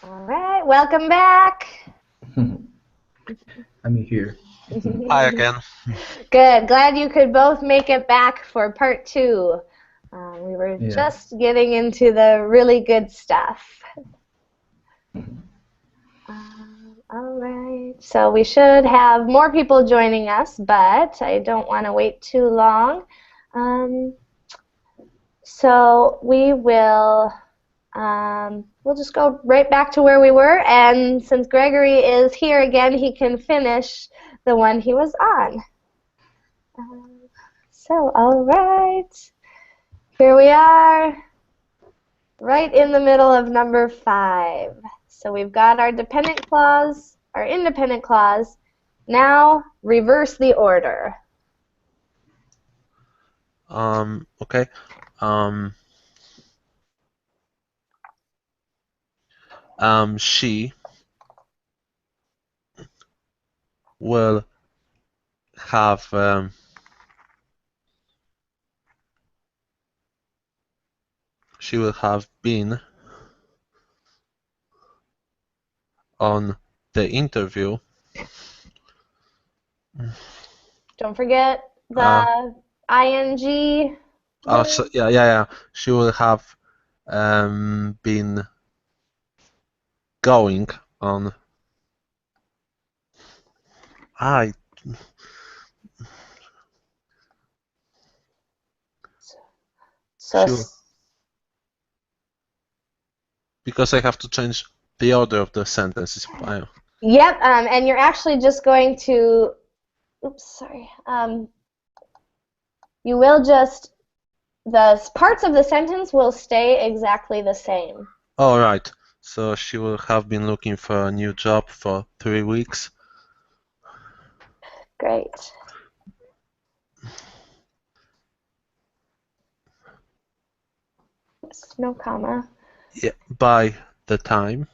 All right, welcome back. I'm here. Hi again. Good. Glad you could both make it back for part 2. We were Yeah. just getting into the really good stuff. All right. So we should have more people joining us, but I don't want to wait too long. So we will we'll just go right back to where we were, and since Gregory is here again, he can finish the one he was on. So, all right, here we are, right in the middle of number 5. So we've got our dependent clause, our independent clause. Now, reverse the order. Okay. She will have she will have been on the interview. Don't forget the ing. So, yeah. She will have been going on. I So, she will, because I have to change the order of the sentences. yep, and you're actually just going to, oops, sorry. You will just, the parts of the sentence will stay exactly the same. All right. So she will have been looking for a new job for 3 weeks. Great. No comma. Yeah, by the time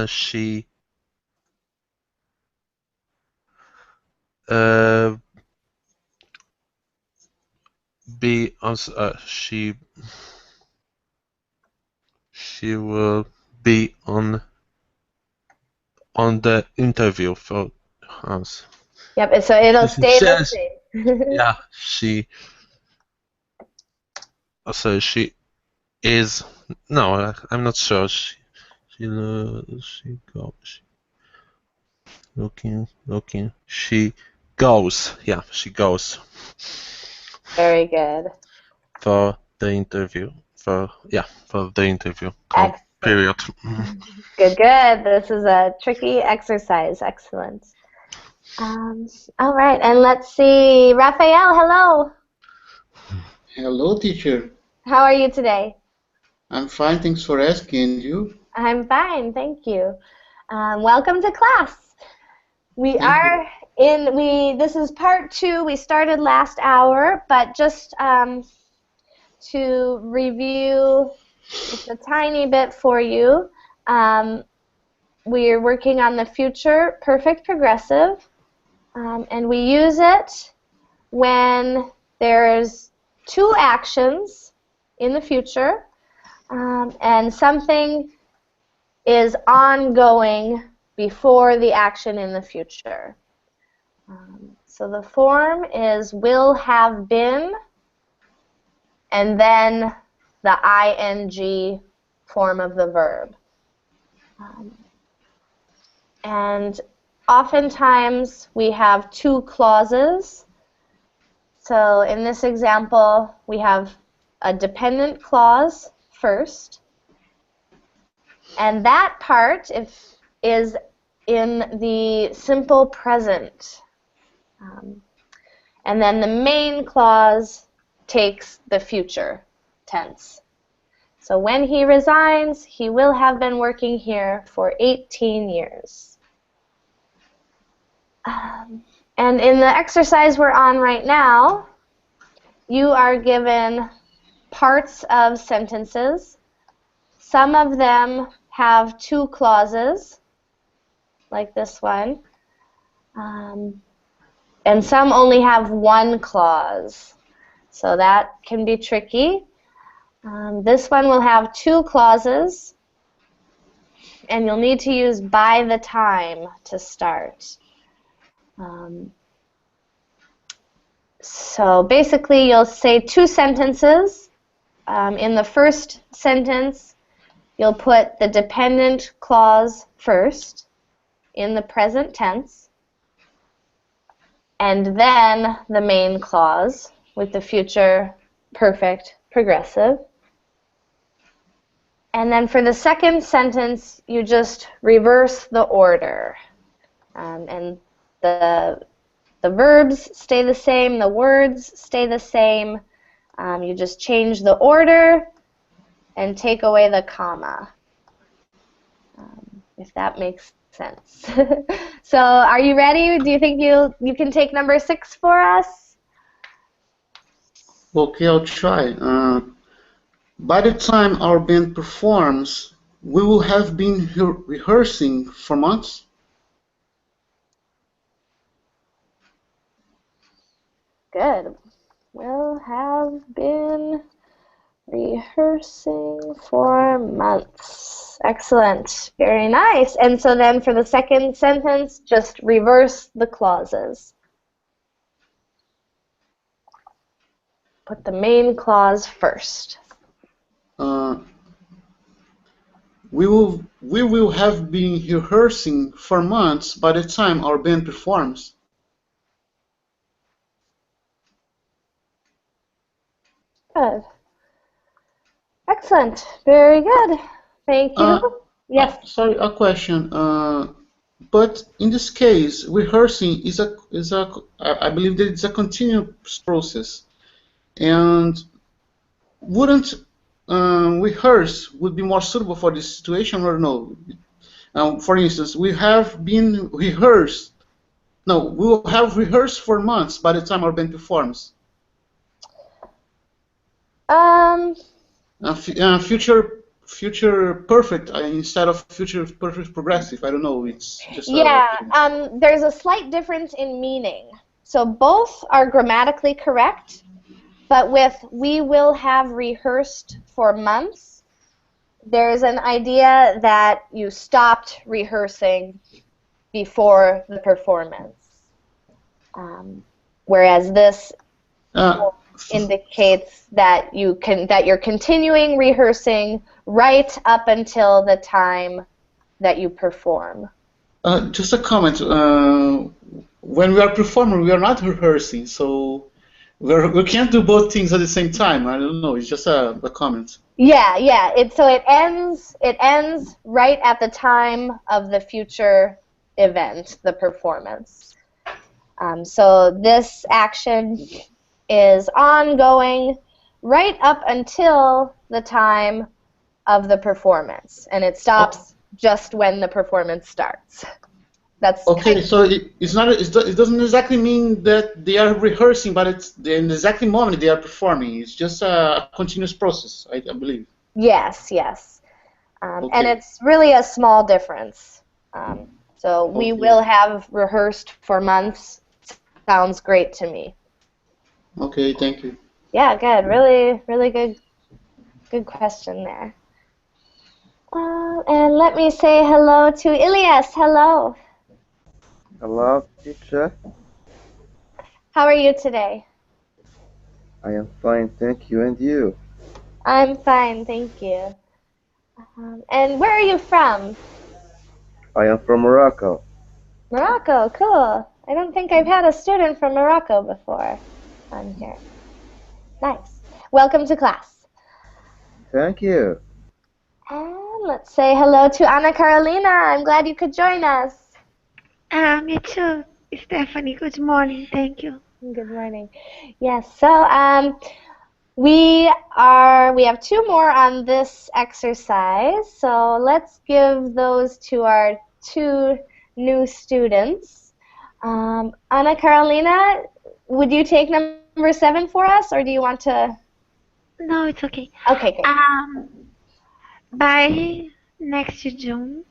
she be on she will be on the interview for us. Yep, so it'll stay the same. Yeah, so she is, no, I'm not sure. She looking, she goes, yeah, she goes Very good. for the interview, for the interview, Excellent. period. Good, good. This is a tricky exercise. Excellent. All right, and let's see. Raphael, hello. Hello, teacher. How are you today? I'm fine, thanks for asking. You? I'm fine, thank you. Welcome to class. Thank you. This is part 2. We started last hour, but just to review just a tiny bit for you, we're working on the future perfect progressive, and we use it when there's 2 actions in the future, and something is ongoing before the action in the future. So the form is will have been, and then the ing form of the verb. And oftentimes we have 2 clauses. So in this example, we have a dependent clause first, and that part is in the simple present. And then the main clause takes the future tense. So when he resigns, he will have been working here for 18 years. And in the exercise we're on right now, you are given parts of sentences. Some of them have 2 clauses, like this one. And some only have 1 clause. So that can be tricky. This one will have two clauses, and you'll need to use by the time to start. So basically, you'll say two sentences. In the first sentence, you'll put the dependent clause first in the present tense, and then the main clause with the future perfect progressive. And then for the second sentence, you just reverse the order. And the verbs stay the same, the words stay the same. You just change the order and take away the comma, if that makes sense. So are you ready? Do you think you can take number 6 for us? Okay, I'll try. By the time our band performs, we will have been rehearsing for months. Good. Will have been rehearsing for months. Excellent. Very nice. And so then for the second sentence, just reverse the clauses. Put the main clause first. We will have been rehearsing for months by the time our band performs. Good. Excellent. Very good. Thank you. Yes. Sorry, a question. But in this case, rehearsing I believe that it's a continuous process, and wouldn't rehearse would be more suitable for this situation or no? For instance, we have been rehearsed. No, we will have rehearsed for months by the time our band performs. Future perfect instead of future perfect progressive. I don't know. It's just there's a slight difference in meaning. So both are grammatically correct, but with we will have rehearsed for months, there's an idea that you stopped rehearsing before the performance. Whereas this indicates that you're continuing rehearsing right up until the time that you perform. Just a comment. When we are performing, we are not rehearsing, so we can't do both things at the same time. I don't know. It's just a comment. Yeah. It ends right at the time of the future event, the performance. So this action is ongoing right up until the time of the performance, and it stops just when the performance starts. That's okay. So it doesn't exactly mean that they are rehearsing, but it's in the exact moment they are performing. It's just a continuous process, I believe. Yes. And it's really a small difference. So we will have rehearsed for months. Sounds great to me. Okay, thank you. Yeah, good. Really good question there. And let me say hello to Ilyas. Hello. Hello, teacher. How are you today? I am fine, thank you. And you? I'm fine, thank you. And where are you from? I am from Morocco. Morocco, cool. I don't think I've had a student from Morocco before on here. Nice. Welcome to class. Thank you. And let's say hello to Anna Carolina. I'm glad you could join us. Me too, Stephanie. Good morning. Thank you. Good morning. Yes. So we have 2 more on this exercise. So let's give those to our 2 new students. Anna Carolina, would you take number 7 for us, or do you want to? No, it's okay. Okay, great. By next June,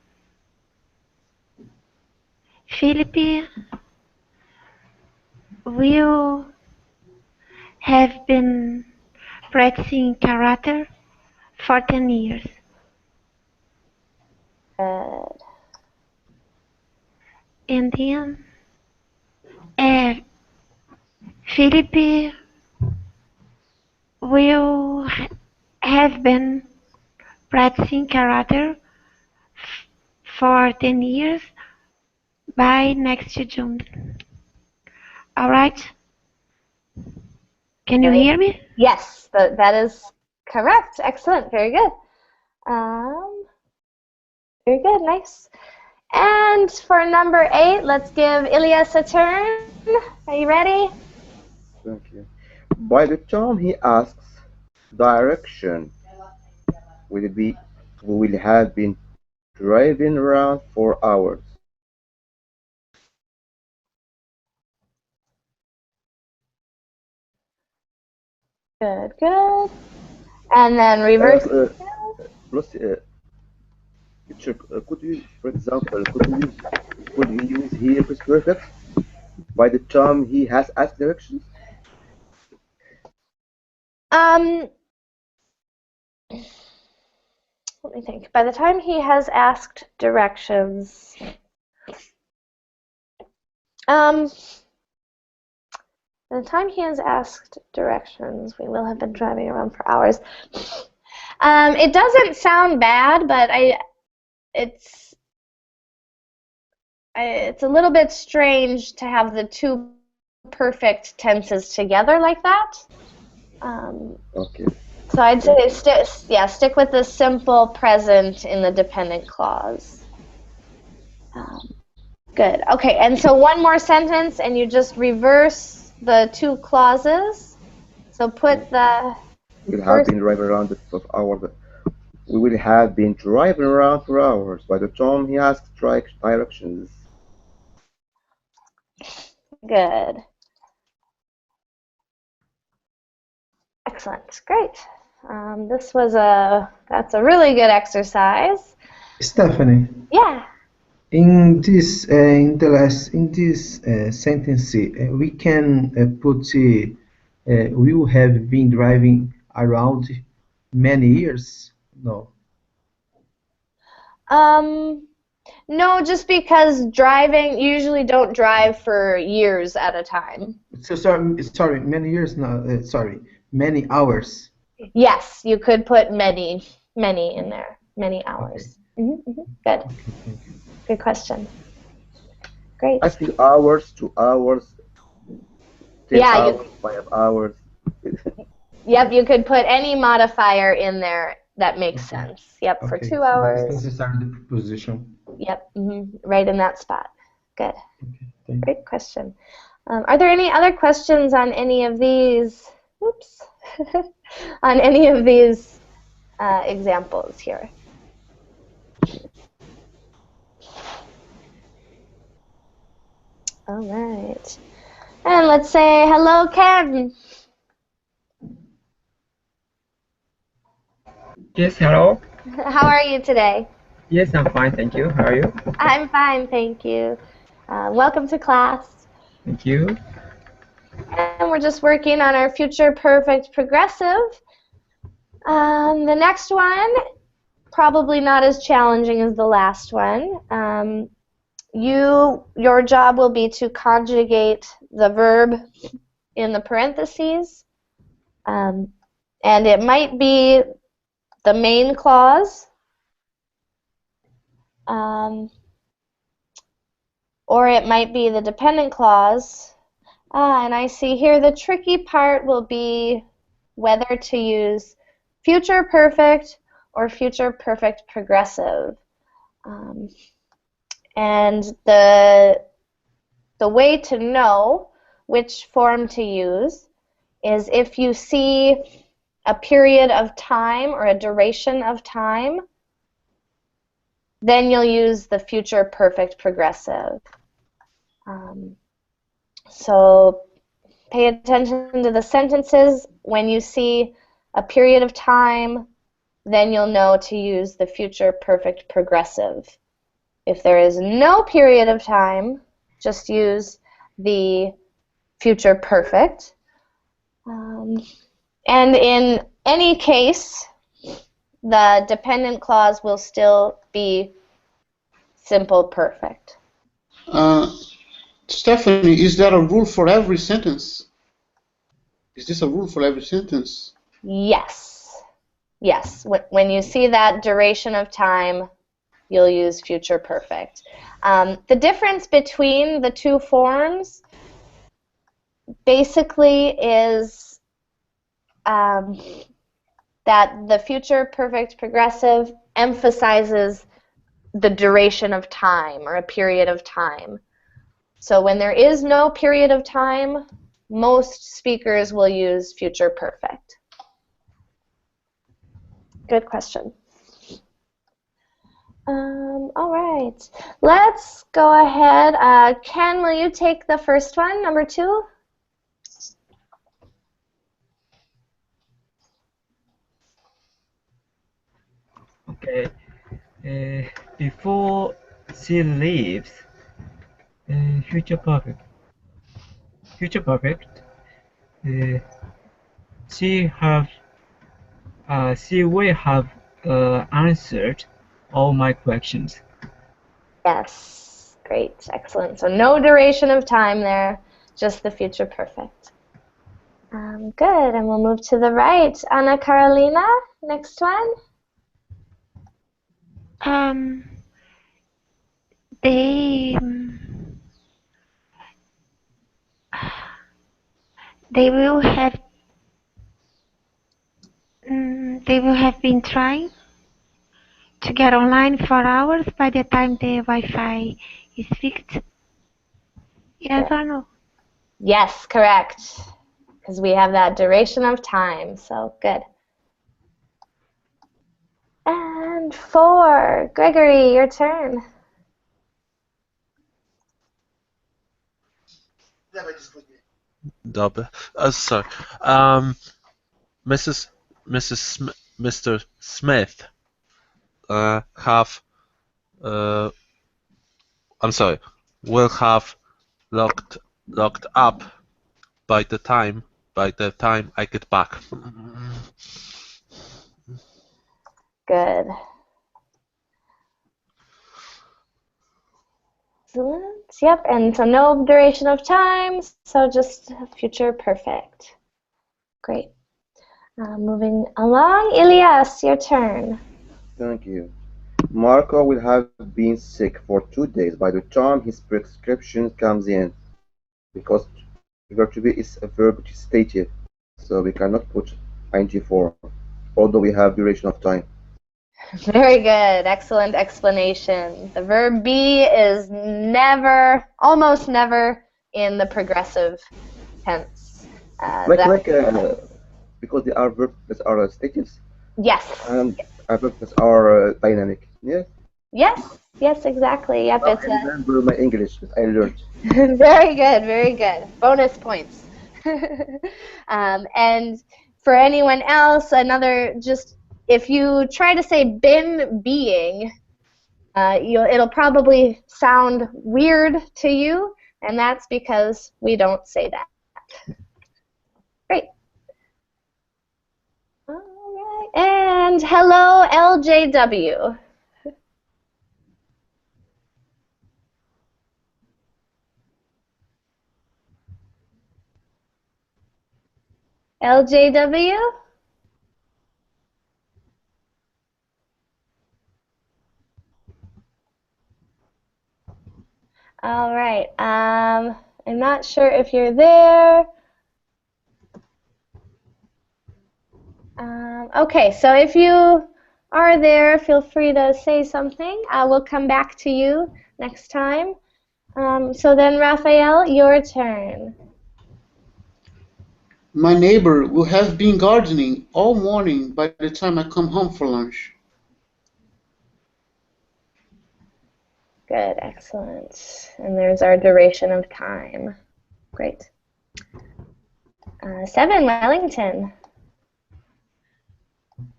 Philip will have been practicing karate for 10 years. Good. And then Philip will have been practicing karate for 10 years by next June. Alright? Can you hear me? Yes, that is correct. Excellent. Very good. Very good. Nice. And for number 8, let's give Ilias a turn. Are you ready? Thank you. By the time he asks direction, will it be, we will have been driving around for hours. Good, good. And then reverse. Plus, teacher, could you, for example, could we use here present perfect by the time he has asked directions? Let me think. By the time he has asked directions, by the time he has asked directions, we will have been driving around for hours. It doesn't sound bad, but it's a little bit strange to have the two perfect tenses together like that. Okay. So I'd say stick with the simple present in the dependent clause. Good. Okay, and so one more sentence, and you just reverse the two clauses. So put the We'll have been driving around for hours. We will have been driving around for hours by the time he asks directions. good. Excellent. Great. That's a really good exercise. Stephanie, Yeah. in this sentence, we can put we will have been driving around many years. No. No, just because driving, you usually don't drive for years at a time. So sorry, many years. No, sorry, many hours. Yes, you could put many in there. Many hours. Okay. Good. Okay, thank you. Good question. Great. Asking hours, 2 hours, 10 Yeah, hours, 5 hours. Yep, you could put any modifier in there that makes sense. Yep, for Okay, 2 so hours. it's necessary the preposition. Yep, right in that spot. Good. Okay, thank you. Great question. Are there any other questions on any of these? Oops. On any of these examples here? All right. And let's say hello, Ken. Yes, hello. How are you today? Yes, I'm fine, thank you. How are you? I'm fine, thank you. Welcome to class. Thank you. And we're just working on our future perfect progressive. The next one, probably not as challenging as the last one. Your job will be to conjugate the verb in the parentheses. And it might be the main clause, or it might be the dependent clause. And I see here the tricky part will be whether to use future perfect or future perfect progressive. And the way to know which form to use is if you see a period of time or a duration of time, then you'll use the future perfect progressive. So pay attention to the sentences. When you see a period of time, then you'll know to use the future perfect progressive. If there is no period of time, just use the future perfect. And in any case, the dependent clause will still be simple perfect. Stephanie, is that a rule for every sentence? Is this a rule for every sentence? Yes. Yes. When you see that duration of time, you'll use future perfect. The difference between the two forms basically is that the future perfect progressive emphasizes the duration of time or a period of time. So when there is no period of time, most speakers will use future perfect. Good question. All right, let's go ahead. Ken, will you take the first one, number 2? Okay. Before she leaves, future perfect. Future perfect. Uh, she have. She will have answered all my questions. Yes, great, excellent. So no duration of time there, just the future perfect. Good, and we'll move to the right. Anna Carolina, next one. They they will have they will have been trying to get online for hours by the time the Wi-Fi is fixed. Yes or no? Yes, correct, because we have that duration of time, so good. And 4, Gregory, your turn. Dobry. Sorry. Mrs. Mr. Smith have I'm sorry, will have locked up by the time I get back. Good. Excellent. Yep, and so no duration of time, so just future perfect. Great. Moving along, Elias, your turn. Thank you. Marco will have been sick for 2 days by the time his prescription comes in, because verb to be is a verb which is stative, so we cannot put ing form, although we have duration of time. Very good. Excellent explanation. The verb be is never, almost never in the progressive tense. Because they are verbs that are statives Yes. and verbs that are dynamic. Yes. Yes. Yes, exactly. Yep, Now it's I remember my English that I learned. very good, very good. Bonus points. And for anyone else, just if you try to say been being, it'll probably sound weird to you, and that's because we don't say that. Great. All right. And hello, LJW. LJW? All right. I'm not sure if you're there. Okay, so if you are there, feel free to say something. We'll come back to you next time. So then, Raphael, your turn. My neighbor will have been gardening all morning by the time I come home for lunch. Good, excellent. And there's our duration of time. Great. 7, Wellington.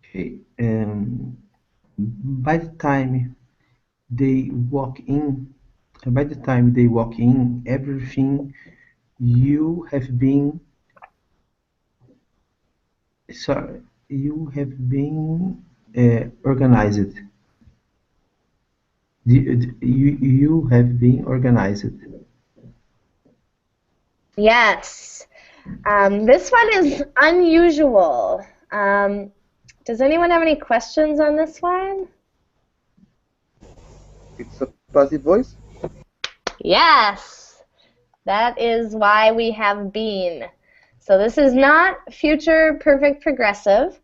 Okay. By the time they walk in, everything you have been, sorry, you have been organized. You have been organized. Yes. This one is unusual. Does anyone have any questions on this one? It's a passive voice? Yes. That is why we have been. So this is not future perfect progressive.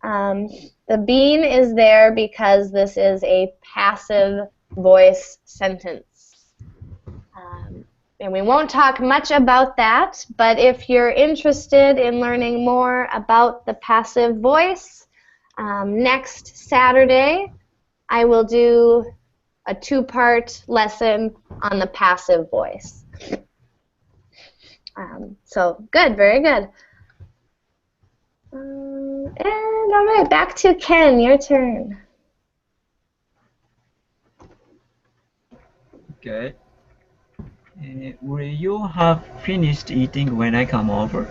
The been is there because this is a passive voice sentence. And we won't talk much about that, but if you're interested in learning more about the passive voice, next Saturday I will do a 2-part lesson on the passive voice. So good, very good. And all right, back to Ken, your turn. Okay. Will you have finished eating when I come over?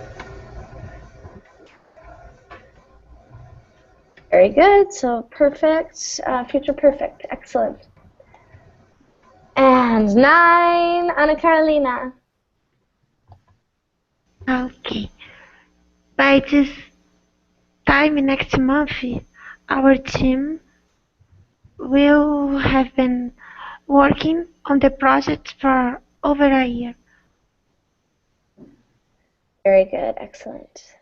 Very good, so perfect, future perfect, excellent. And 9, Anna Carolina. Okay. By this time next month, our team will have been working on the project for over a year. Very good, excellent.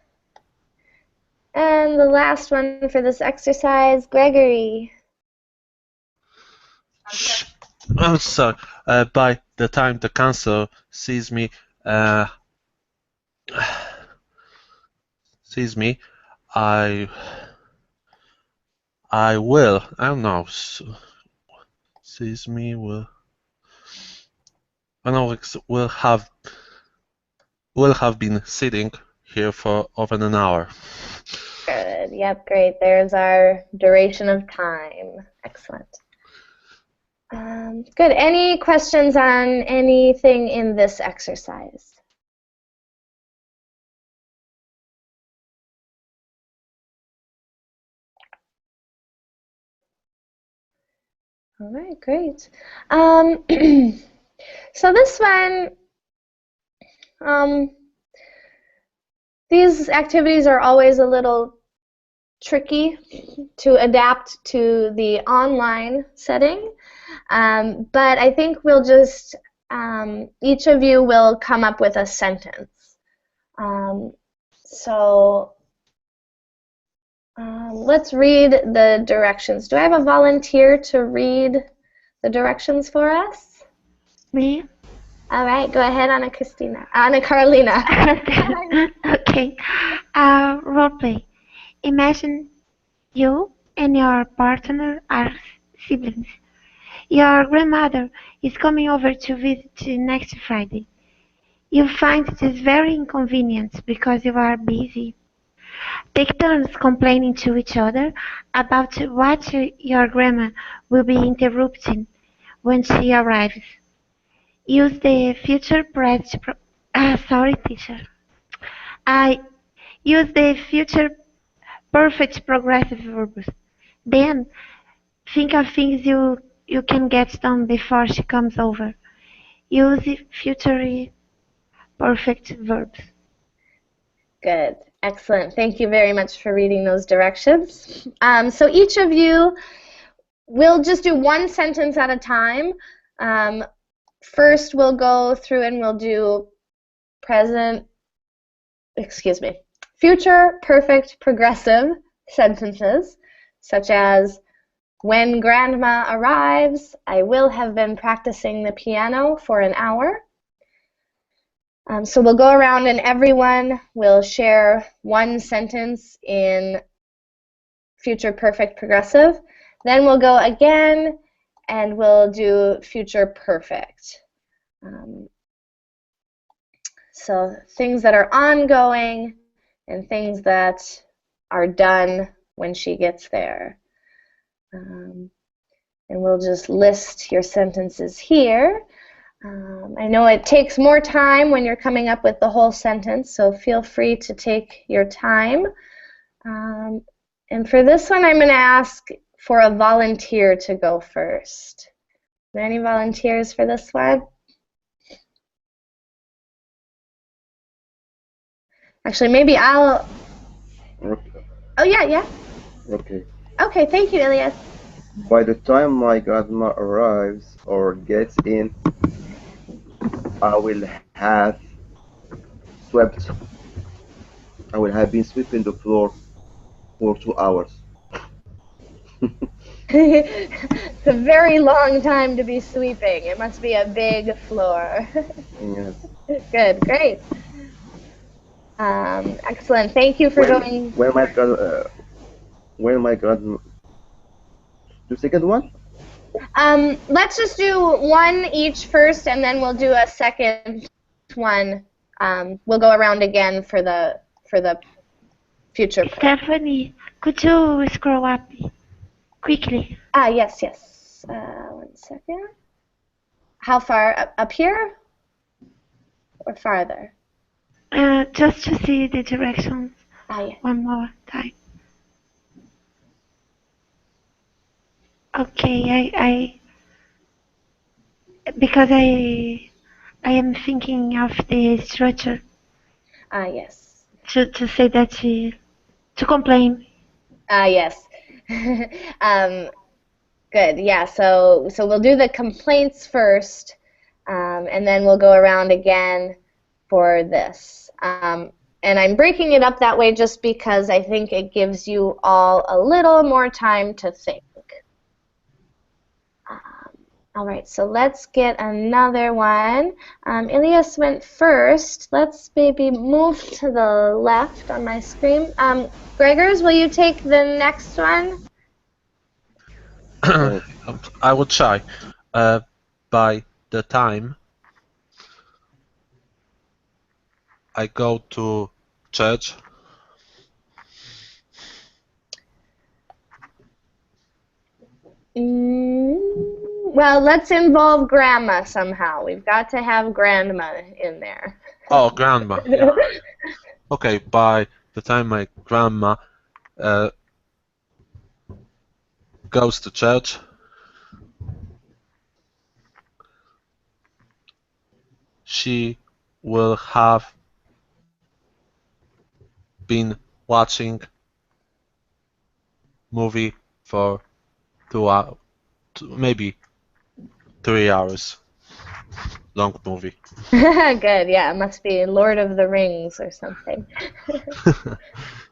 And the last one for this exercise, Gregory. I'm sorry. By the time the council sees me, I will. I don't know. Sees me will. I know will have been sitting here for over an hour. Good, yep, great. There's our duration of time. Excellent. Good. Any questions on anything in this exercise? All right, great. So this one, these activities are always a little tricky to adapt to the online setting, but I think we'll just, each of you will come up with a sentence. Let's read the directions. Do I have a volunteer to read the directions for us? Me? All right, go ahead, Anna Carolina. Okay. Roleplay. Imagine you and your partner are siblings. Your grandmother is coming over to visit you next Friday. You find this very inconvenient because you are busy. Take turns complaining to each other about what your grandma will be interrupting when she arrives. Use the future present. Sorry, teacher. I use the future perfect progressive verbs. Then think of things you can get done before she comes over. Use future perfect verbs. Good, excellent. Thank you very much for reading those directions. So each of you will just do one sentence at a time. First, we'll go through and we'll do future perfect progressive sentences, such as, when Grandma arrives, I will have been practicing the piano for an hour. So we'll go around and everyone will share one sentence in future perfect progressive. Then we'll go again and we'll do future perfect. So things that are ongoing and things that are done when she gets there. And we'll just list your sentences here. I know it takes more time when you're coming up with the whole sentence, so feel free to take your time. And And for this one, I'm going to ask for a volunteer to go first. Are there any volunteers for this one? Actually, maybe I'll... Okay. Oh, yeah. Okay. Okay, thank you, Ilias. By the time my grandma arrives or gets in, I will have swept. I will have been sweeping the floor for 2 hours. It's a very long time to be sweeping. It must be a big floor. Yes. Good, great. Excellent. Thank you for When going. when my grandma the second one? Let's just do one each first, and then we'll do a second one. We'll go around again for the future part. Stephanie, could you scroll up quickly? Yes. 1 second. How far? Up here or farther? Just to see the directions Yeah. one more time. Okay, I because I am thinking of the structure Yes. to say that to complain. Yes. Good. Yeah. So we'll do the complaints first, and then we'll go around again for this. And I'm breaking it up that way just because I think it gives you all a little more time to think. All right, so let's get another one. Ilias went first. Let's maybe move to the left on my screen. Gregors, will you take the next one? I will try. By the time I go to church, Well, let's involve grandma somehow. We've got to have grandma in there. oh, grandma. Yeah. Okay, by the time my grandma goes to church, she will have been watching movie for 2 hours, maybe 3 hours. Long movie. Good, yeah, it must be Lord of the Rings or something.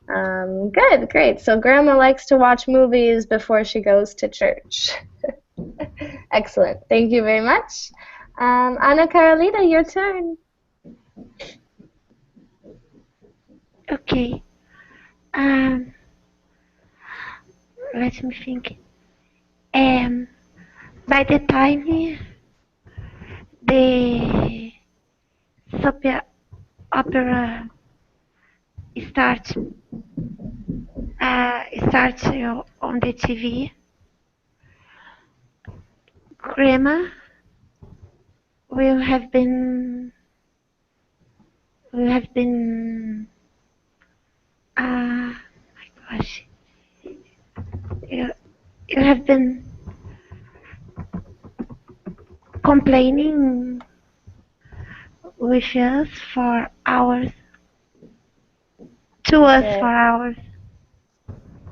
Good, great. So grandma likes to watch movies before she goes to church. Excellent. Thank you very much. Anna Carolina, your turn. Okay. Let me think. By the time the soap opera starts on the TV, grandma will have been my gosh, you have been complaining with us for hours, to us Good. for hours.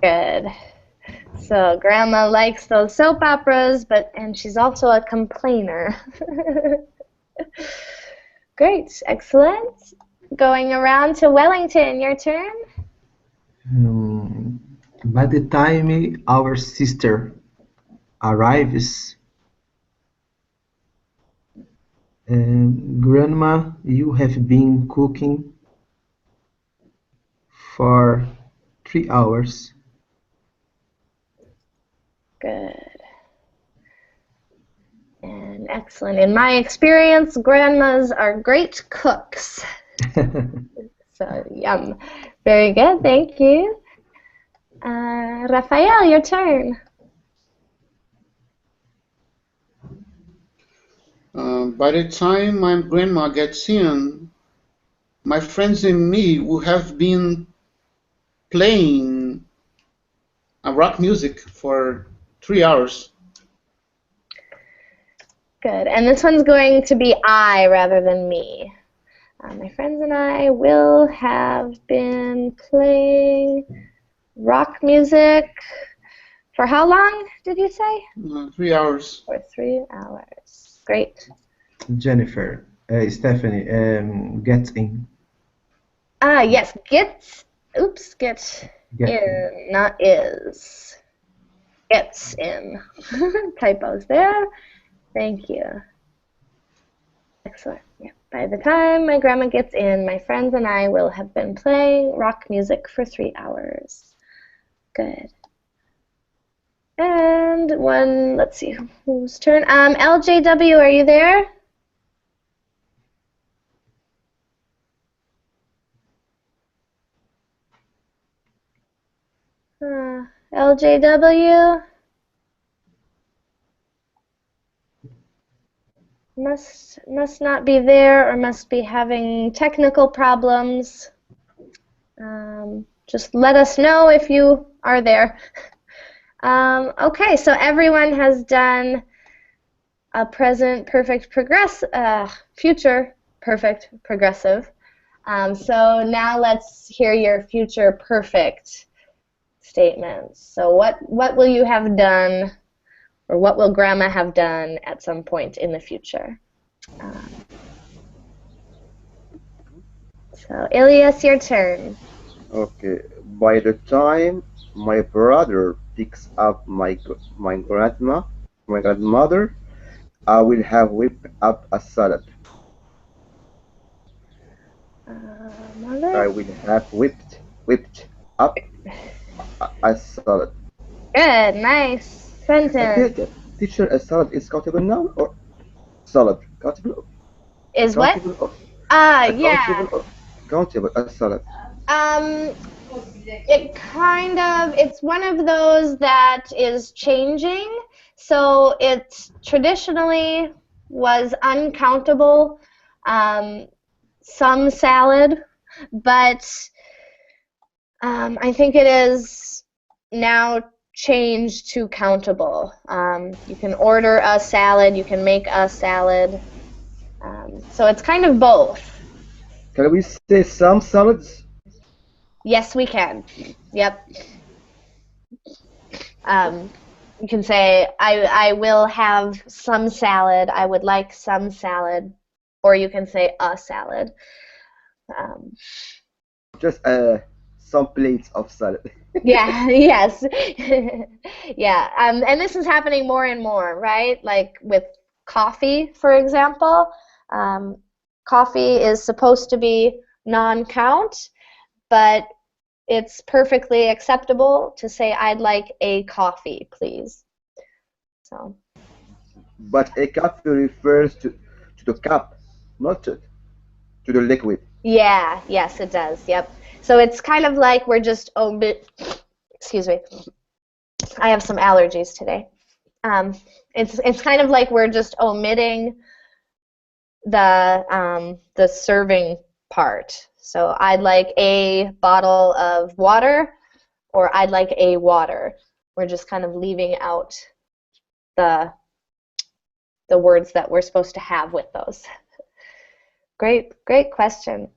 Good. So grandma likes those soap operas, and she's also a complainer. Great, excellent. Going around to Wellington, your turn. By the time our sister arrives, Grandma, you have been cooking for 3 hours. Good. And excellent. In my experience, grandmas are great cooks. So, yum. Very good, thank you. Rafael, your turn. By the time my grandma gets in, my friends and me will have been playing rock music for 3 hours. Good. And this one's going to be I rather than me. My friends and I will have been playing rock music for how long did you say? 3 hours. For 3 hours. Great. Jennifer, Stephanie, get in. Yes, get Get in, not is. Gets in. Typos there. Thank you. Excellent. Yeah. By the time my grandma gets in, my friends and I will have been playing rock music for 3 hours. Good. And one, let's see, whose turn? LJW, are you there? LJW? Must not be there or must be having technical problems. Just let us know if you are there. Okay, so everyone has done a present perfect future perfect progressive. So now let's hear your future perfect statements. So what will you have done, or what will Grandma have done at some point in the future? So Ilias, your turn. Okay. By the time my brother picks up my grandmother, I will have whipped up a salad. Mother? I will have whipped up a salad. Good, nice sentence. Teacher, a salad is countable noun or salad? Countable, Is what? countable, or Yeah. countable, or countable a salad. It's one of those that is changing. So it traditionally was uncountable, some salad, but I think it is now changed to countable. You can order a salad, you can make a salad. So it's kind of both. Can we say some salads? Yes, we can. Yep. You can say, I will have some salad, I would like some salad, or you can say a salad. Just some plates of salad. Yeah, yes. Yeah, and this is happening more and more, right? Like with coffee, for example. Coffee is supposed to be non-count, but it's perfectly acceptable to say, I'd like a coffee, please. So. But a coffee refers to the cup, not to the liquid. Yeah, yes, it does. Yep. So it's kind of like we're just excuse me. I have some allergies today. It's kind of like we're just omitting the serving part. So I'd like a bottle of water, or I'd like a water. We're just kind of leaving out the words that we're supposed to have with those. Great question.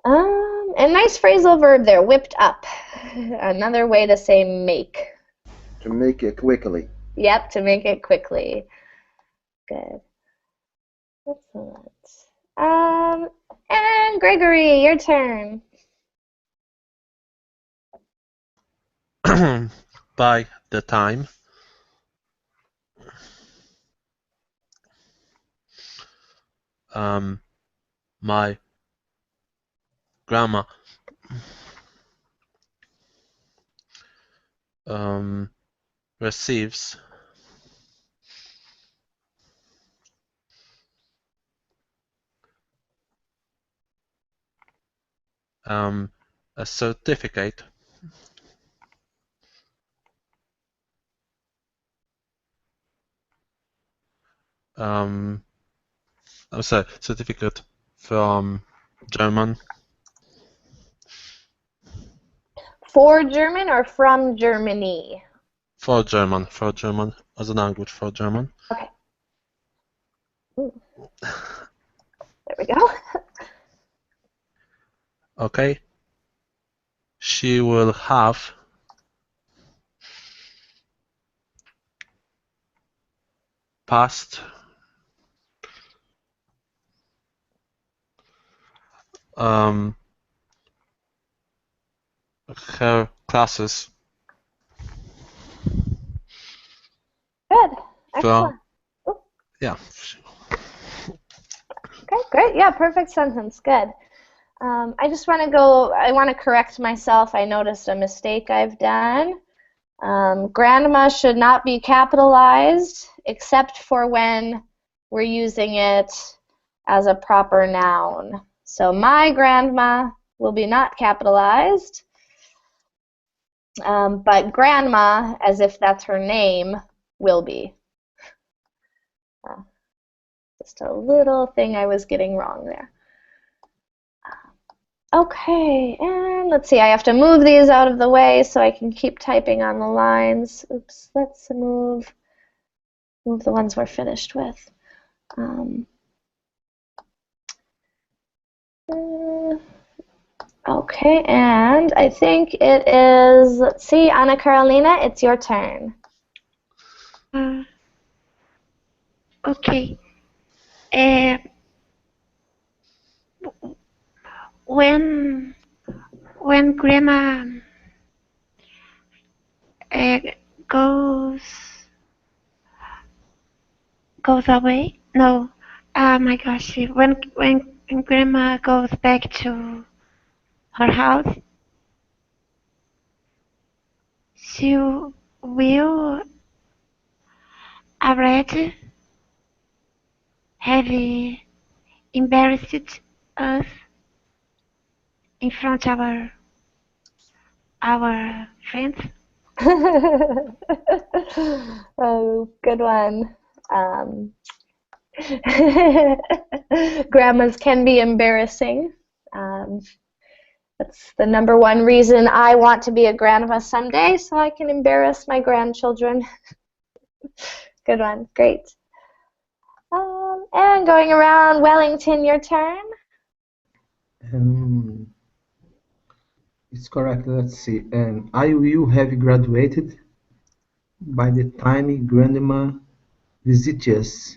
And nice phrasal verb there, whipped up. Another way to say make. To make it quickly. Yep, to make it quickly. Good. Excellent. And Gregory, your turn. By the time my grandma receives a certificate I'm sorry, certificate from German for German or from Germany? For German as a language for German. Okay. Ooh. There we go. Okay. She will have passed her classes. Good. From, Excellent. Ooh. yeah. Okay, great. Yeah, perfect sentence. Good. I want to correct myself. I noticed a mistake I've done. Grandma should not be capitalized except for when we're using it as a proper noun. So my grandma will be not capitalized, but grandma, as if that's her name, will be. Just a little thing I was getting wrong there. Okay, and let's see, I have to move these out of the way so I can keep typing on the lines. Oops, let's move the ones we're finished with. Okay, and I think it is, let's see, Anna Carolina, it's your turn. Okay. When Grandma uh, goes away, no, my gosh, when Grandma goes back to her house, she will already have embarrassed us in front of our friends. Oh, good one. Grandmas can be embarrassing. That's the #1 reason I want to be a grandma someday, so I can embarrass my grandchildren. Good one. Great. And going around, Wellington, your turn. It's correct. Let's see. I will have graduated by the time Grandma visits us.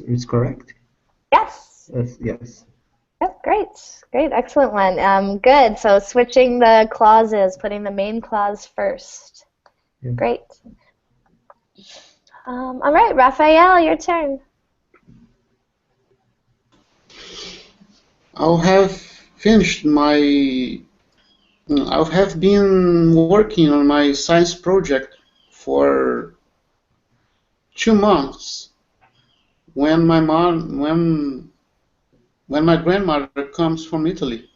Is correct? Yes. Yes. Yep, great, excellent one. Good. So switching the clauses, putting the main clause first. Yeah. Great. All right, Raphael, your turn. I have been working on my science project for 2 months when my grandmother comes from Italy.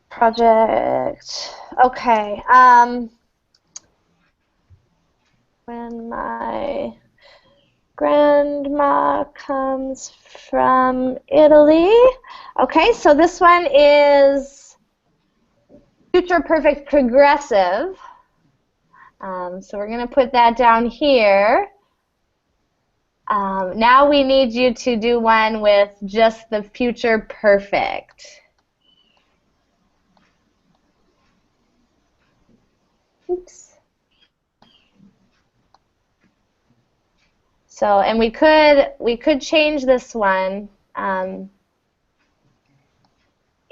Project. Okay. When my grandma comes from Italy. Okay, so this one is future perfect progressive. So we're going to put that down here. Now we need you to do one with just the future perfect. Oops. So, and we could change this one. Can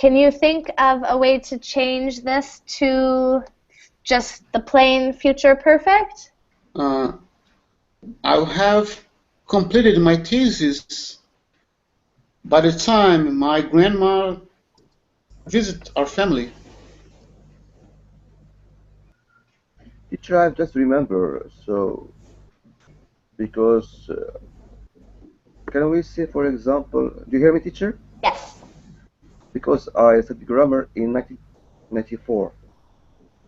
you think of a way to change this to just the plain future perfect? I have completed my thesis by the time my grandma visits our family. Teacher, I just remember, so because can we say, for example, do you hear me, teacher? Yes. Because I studied grammar in 1994.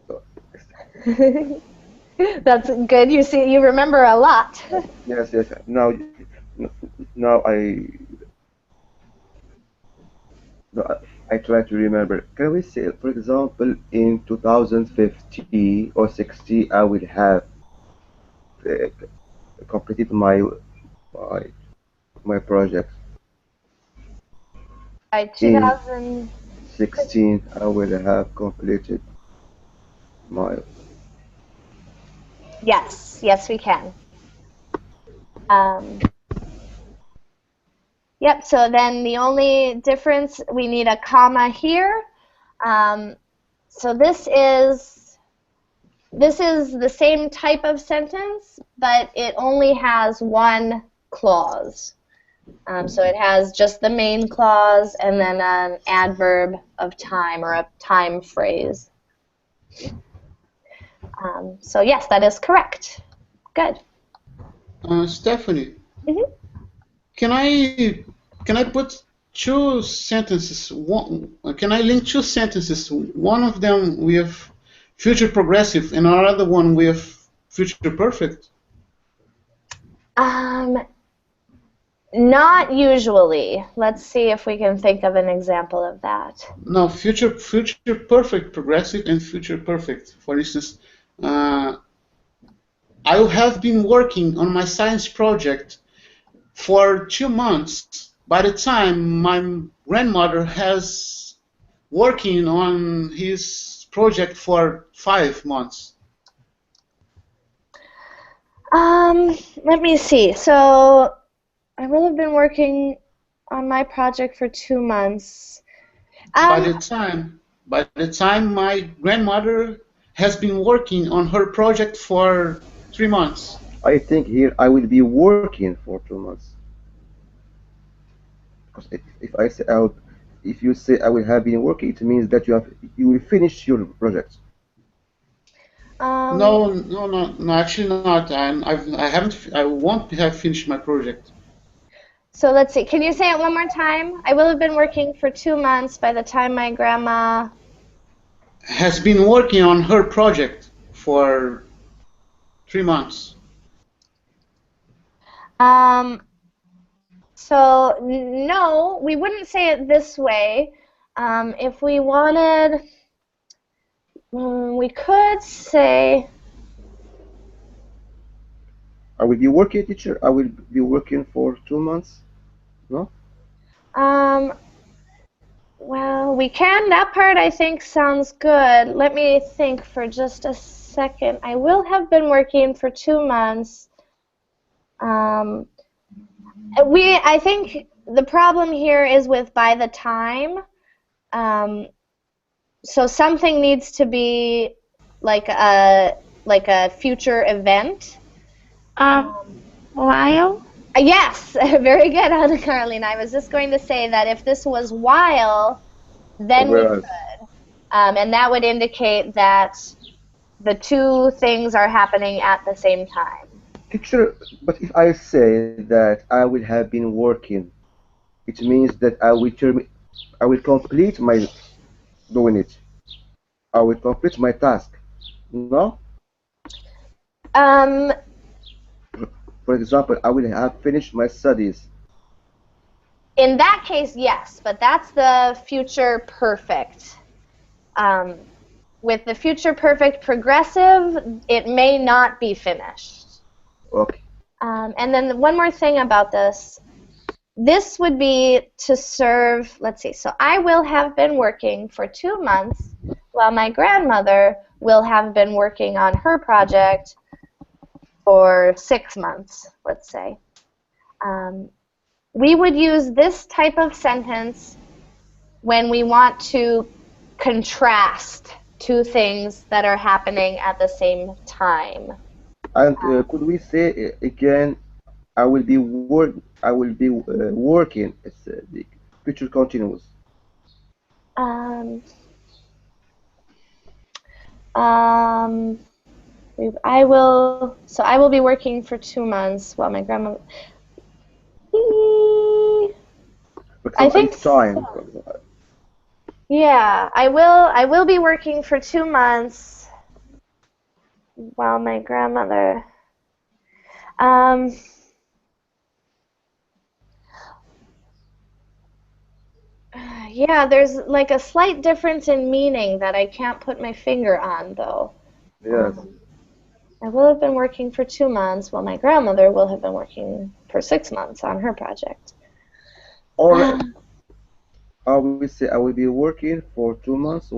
So, That's good. You see, you remember a lot. Yes, yes. Now no, I try to remember. Can we say, for example, in 2050 or 60, I will have uh, completed my my project. By In 2000. 16, I will have completed my. Yes, yes, we can. Um, yep. So then the only difference, we need a comma here. Um, so this is the same type of sentence, but it only has one clause. So it has just the main clause and then an adverb of time or a time phrase. So yes, that is correct. Good. Stephanie, Mhm. can I put two sentences? Can I link two sentences? One of them with future progressive and another one with future perfect. Um, Not usually. Let's see if we can think of an example of that. No, future perfect progressive and future perfect. For instance, uh, I have been working on my science project for 2 months. By the time my grandmother has working on his project for 5 months. Let me see. So I will have been working on my project for 2 months. By Um, the time by the time my grandmother has been working on her project for 3 months. I think here I will be working for 2 months. Because if I say if you say I will have been working, it means that you will finish your project. um, No, no, no, no. Actually, not. I haven't. I won't have finished my project. so let's see. Can you say it one more time? I will have been working for 2 months by the time my grandma. Has been working on her project for 3 months. Um, so no, we wouldn't say it this way. If we wanted, we could say. I will be working, teacher. I will be working for 2 months. No? Um, well, we can. That part I think sounds good. Let me think for just a second. I will have been working for 2 months. Um, I think the problem here is with by the time. Um, so something needs to be like a future event. While? Yes, very good, Anna Carolina. I was just going to say that if this was while, then we Whereas, could. And that would indicate that the two things are happening at the same time. teacher, but if I say that I will have been working, it means that I will complete my doing it. I will complete my task. No? Um, For example, I will have finished my studies. in that case, yes, but that's the future perfect. Um, with the future perfect progressive, it may not be finished. Okay. And then one more thing about this. This would be to serve, let's see, so I will have been working for 2 months while my grandmother will have been working on her project for 6 months, let's say. Um, we would use this type of sentence when we want to contrast two things that are happening at the same time. And could we say again, I will be working. It's the future continuous. Um, um, I will be working for 2 months while my grandma. For I example, think it's time. so. Yeah, I will be working for 2 months. while my grandmother. Um, yeah, there's like a slight difference in meaning that I can't put my finger on, though. Yes. I will have been working for 2 months, while my grandmother will have been working for 6 months on her project. Or I will say I will be working for 2 months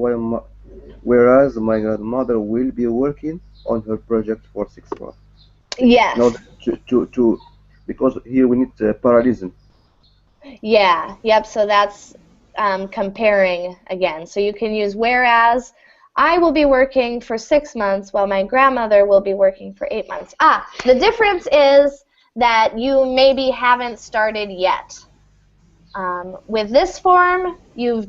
whereas my grandmother will be working on her project for 6 months. No, Yes. because here we need parallelism. Yeah. Yep. So that's comparing again. So you can use whereas I will be working for 6 months while my grandmother will be working for 8 months. The difference is that you maybe haven't started yet. With this form, you've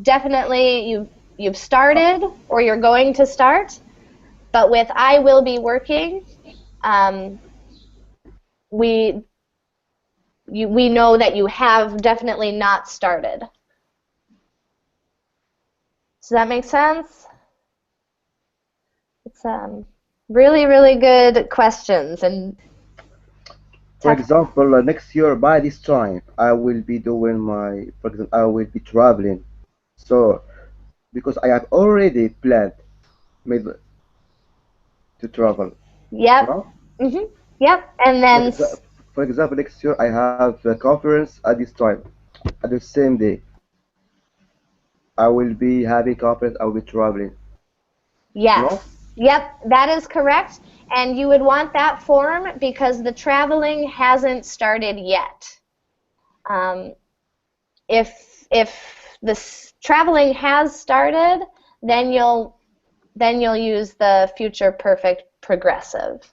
started or you're going to start. But with I will be working, we know that you have definitely not started. Does that make sense? It's really, really good questions. And For example, next year by this time, I will be doing for example, I will be traveling. So, because I have already planned made to travel, yep. no? Yep. And For then example, for example, next year I have a conference at this time, at the same day. I will be having conference. I will be traveling. No? yes. Yep, that is correct. And you would want that form because the traveling hasn't started yet. Um, if this traveling has started, then you'll use the future perfect progressive.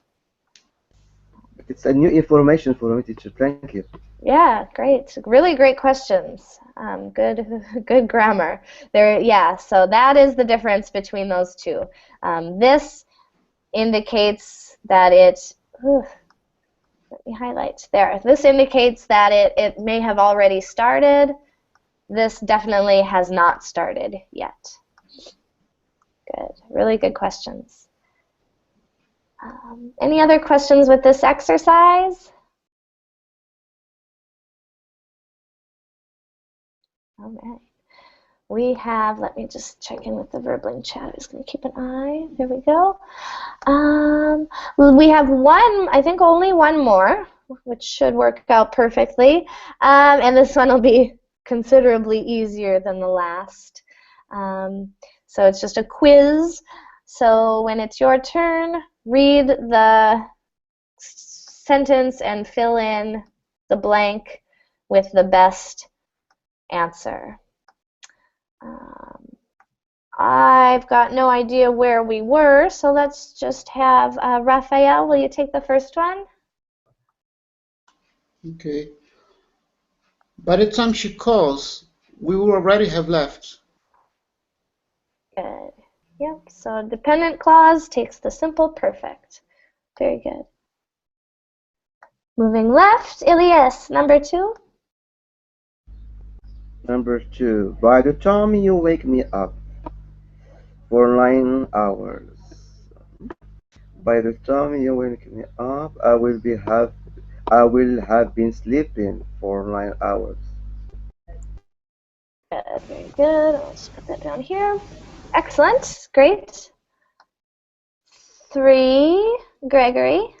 It's a new information for me, teacher. Thank you. Yeah, great. Really great questions. Good grammar. Yeah, so that is the difference between those two. This indicates that let me highlight there. This indicates that it may have already started. This definitely has not started yet. Good. Really good questions. Any other questions with this exercise? All right. We have, let me just check in with the Verbling chat. I'm just going to keep an eye. There we go. We have one, I think only one more, which should work out perfectly. And this one will be considerably easier than the last. So it's just a quiz. So when it's your turn, read the sentence and fill in the blank with the best answer. I've got no idea where we were, so let's just have Raphael, will you take the first one? Okay. By the time she calls, we will already have left. Good. Yep, so dependent clause takes the simple perfect. Very good. Moving left, Elias, number 2. Number 2. By the time you wake me up for 9 hours. By the time you wake me up, I will have been sleeping for 9 hours. Good, very good. I'll just put that down here. Excellent, great. 3, Gregory.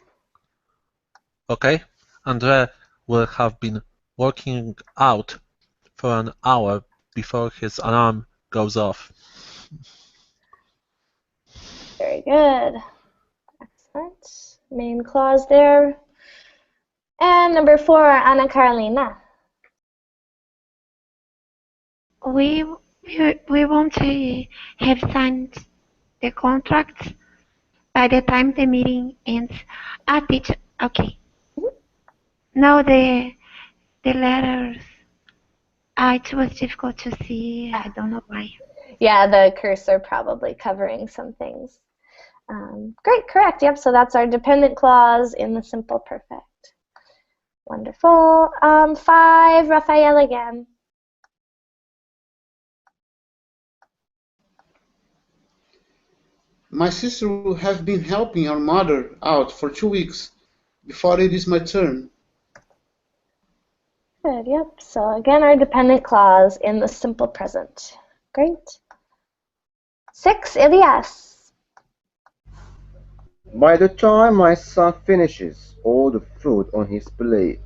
Okay, Andre will have been working out for an hour before his alarm goes off. Very good. Excellent. Main clause there. And number 4, Anna Carolina. We want to have signed the contract by the time the meeting ends. Teacher, okay. No, the letters. It was difficult to see. I don't know why. Yeah, the cursor probably covering some things. Great, correct. Yep, so that's our dependent clause in the simple perfect. Wonderful. 5, Raphael again. My sister will have been helping our mother out for 2 weeks before it is my turn. Good, yep. So again, our dependent clause in the simple present. Great. 6, Elias. By the time my son finishes all the food on his plate,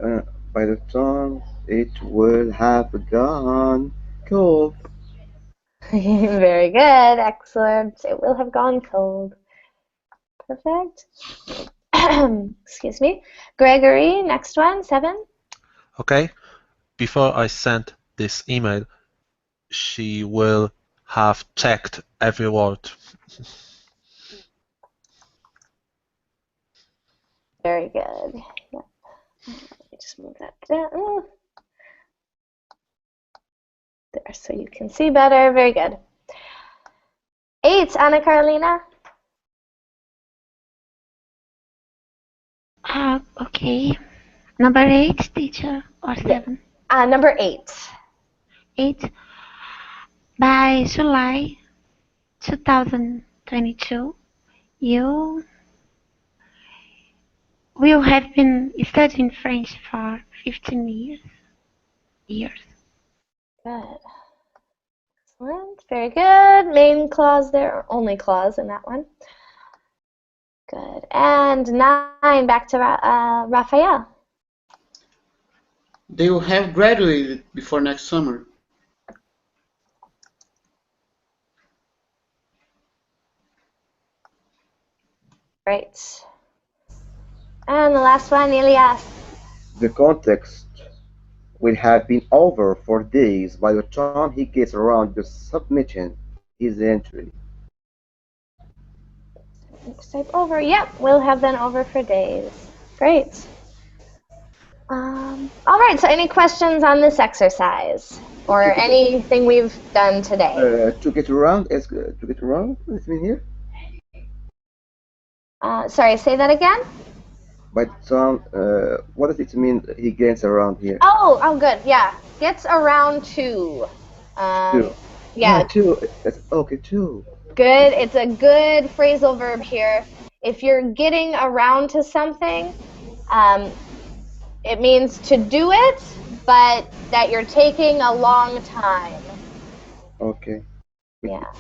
uh, by the time it will have gone cold. Very good, excellent. It will have gone cold. Perfect. Excuse me. Gregory, next one, 7. Okay? Before I send this email, she will have checked every word. Very good. Yep. Let me just move that down. There, so you can see better. Very good. 8, Anna Carolina. Okay. Number 8, teacher, or 7? Number 8. 8. By July 2022, you will have been studying French for 15 years. Good. Excellent. Very good. Main clause there, or only clause in that one. Good. And 9, back to Raphael. They will have graduated before next summer. Great. And the last one, Elias. The context will have been over for days by the time he gets around to submitting his entry. Type over. Yep, we'll have been over for days. Great. All right, so any questions on this exercise or anything we've done today? To get around, what's mean here? Sorry, say that again? By the time, what does it mean he gets around here? Oh, good, yeah. Gets around to. Two. Yeah, two. That's okay, two. good. It's a good phrasal verb here. If you're getting around to something, it means to do it, but that you're taking a long time. Okay. Yeah.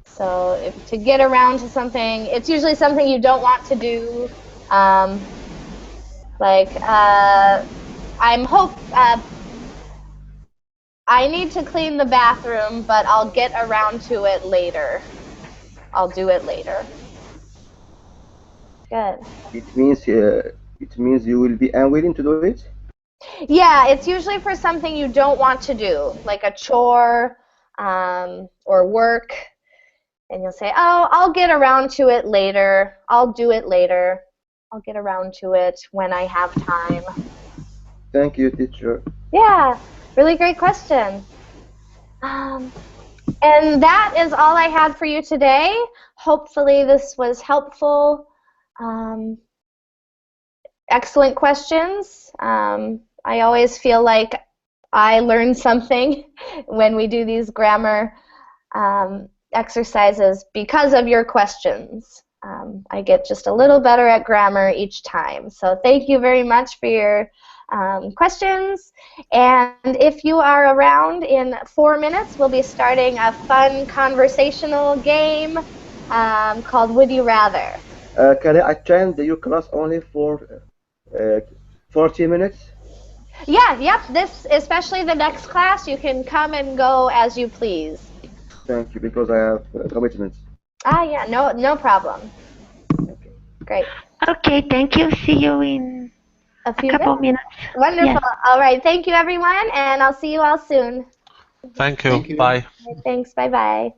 So to get around to something, it's usually something you don't want to do. I need to clean the bathroom, but I'll get around to it later. I'll do it later. Good. It means you will be unwilling to do it. Yeah, it's usually for something you don't want to do, like a chore or work. And you'll say, oh, I'll get around to it later. I'll do it later. I'll get around to it when I have time. Thank you, teacher. Yeah, really great question. And that is all I had for you today. Hopefully this was helpful. Excellent questions. I always feel like I learn something when we do these grammar exercises because of your questions. I get just a little better at grammar each time. So thank you very much for your questions. And if you are around in 4 minutes, we'll be starting a fun conversational game called Would You Rather. Can I attend your class only for 40 minutes? Yeah, yep. This, especially the next class, you can come and go as you please. Thank you, because I have commitments. Yeah, no problem. Okay. Great. Okay, thank you. See you in A few couple minutes. minutes. Wonderful. Yes. All right. Thank you, everyone, and I'll see you all soon. Thank you. Thank you. Bye. Thanks. Bye-bye.